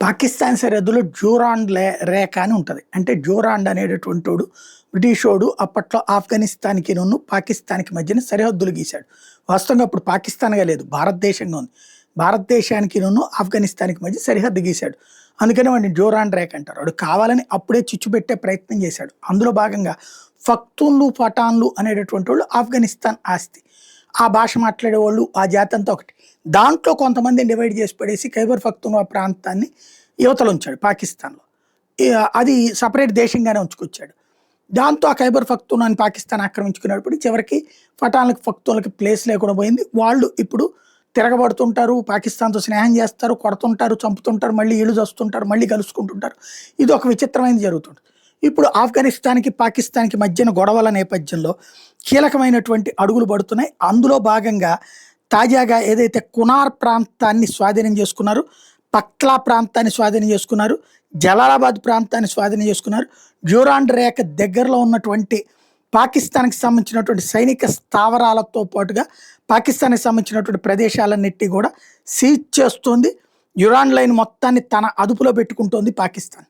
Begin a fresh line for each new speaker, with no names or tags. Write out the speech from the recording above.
పాకిస్తాన్ సరిహద్దులో జోరాండ్ రేఖ అని ఉంటుంది. అంటే జోరాండ్ అనేటటువంటోడు బ్రిటిషోడు అప్పట్లో ఆఫ్ఘనిస్తాన్‌కిను, పాకిస్తాన్‌కి మధ్యన సరిహద్దులు గీశాడు. వాస్తవంగా అప్పుడు పాకిస్తాన్‌గా లేదు, భారతదేశంగా ఉంది. భారతదేశానికిను, ఆఫ్ఘనిస్తాన్‌కి మధ్య సరిహద్దు గీశాడు. అందుకని వాడిని జోరాండ్ రేఖ అంటారు. వాడు కావాలని అప్పుడే చిచ్చు పెట్టే ప్రయత్నం చేశాడు. అందులో భాగంగా పఖ్తూన్లు, పఠాన్లు అనేటటువంటోళ్ళు ఆఫ్ఘనిస్తాన్ ఆస్తి. ఆ భాష మాట్లాడేవాళ్ళు, ఆ జాతి అంతా ఒకటి. దాంట్లో కొంతమందిని డివైడ్ చేసి పడేసి ఖైబర్ పఖ్తూన్‌ఖ్వా ప్రాంతాన్ని యువతల ఉంచాడు పాకిస్తాన్‌లో. అది సెపరేట్ దేశంగానే ఉంచుకొచ్చాడు. దాంతో ఆ ఖైబర్ పఖ్తూన్‌ఖ్వాని పాకిస్తాన్ ఆక్రమించుకున్నప్పుడు చివరికి పఠాన్‌లకి, పఖ్తూన్‌లకి ప్లేస్ లేకుండా పోయింది. వాళ్ళు ఇప్పుడు తిరగబడుతుంటారు, పాకిస్తాన్‌తో స్నేహం చేస్తారు, కొడుతుంటారు, చంపుతుంటారు, మళ్ళీ ఈళ్ళు చస్తుంటారు, మళ్ళీ కలుసుకుంటుంటారు. ఇది ఒక విచిత్రమైనది జరుగుతుంది. ఇప్పుడు ఆఫ్ఘనిస్తాన్‌కి, పాకిస్తాన్‌కి మధ్యన గొడవల నేపథ్యంలో కీలకమైనటువంటి అడుగులు పడుతున్నాయి. అందులో భాగంగా తాజాగా ఏదైతే కునార్ ప్రాంతాన్ని స్వాధీనం చేసుకున్నారో, పక్లా ప్రాంతాన్ని స్వాధీనం చేసుకున్నారు, జలాలాబాద్ ప్రాంతాన్ని స్వాధీనం చేసుకున్నారు. జోరాండ్ రేఖ దగ్గరలో ఉన్నటువంటి పాకిస్తాన్‌కి సంబంధించినటువంటి సైనిక స్థావరాలతో పాటుగా పాకిస్తాన్‌కి సంబంధించినటువంటి ప్రదేశాలన్నిటిని కూడా సీజ్ చేస్తుంది. డ్యూరాండ్ లైన్ మొత్తాన్ని తన అదుపులో పెట్టుకుంటోంది పాకిస్తాన్.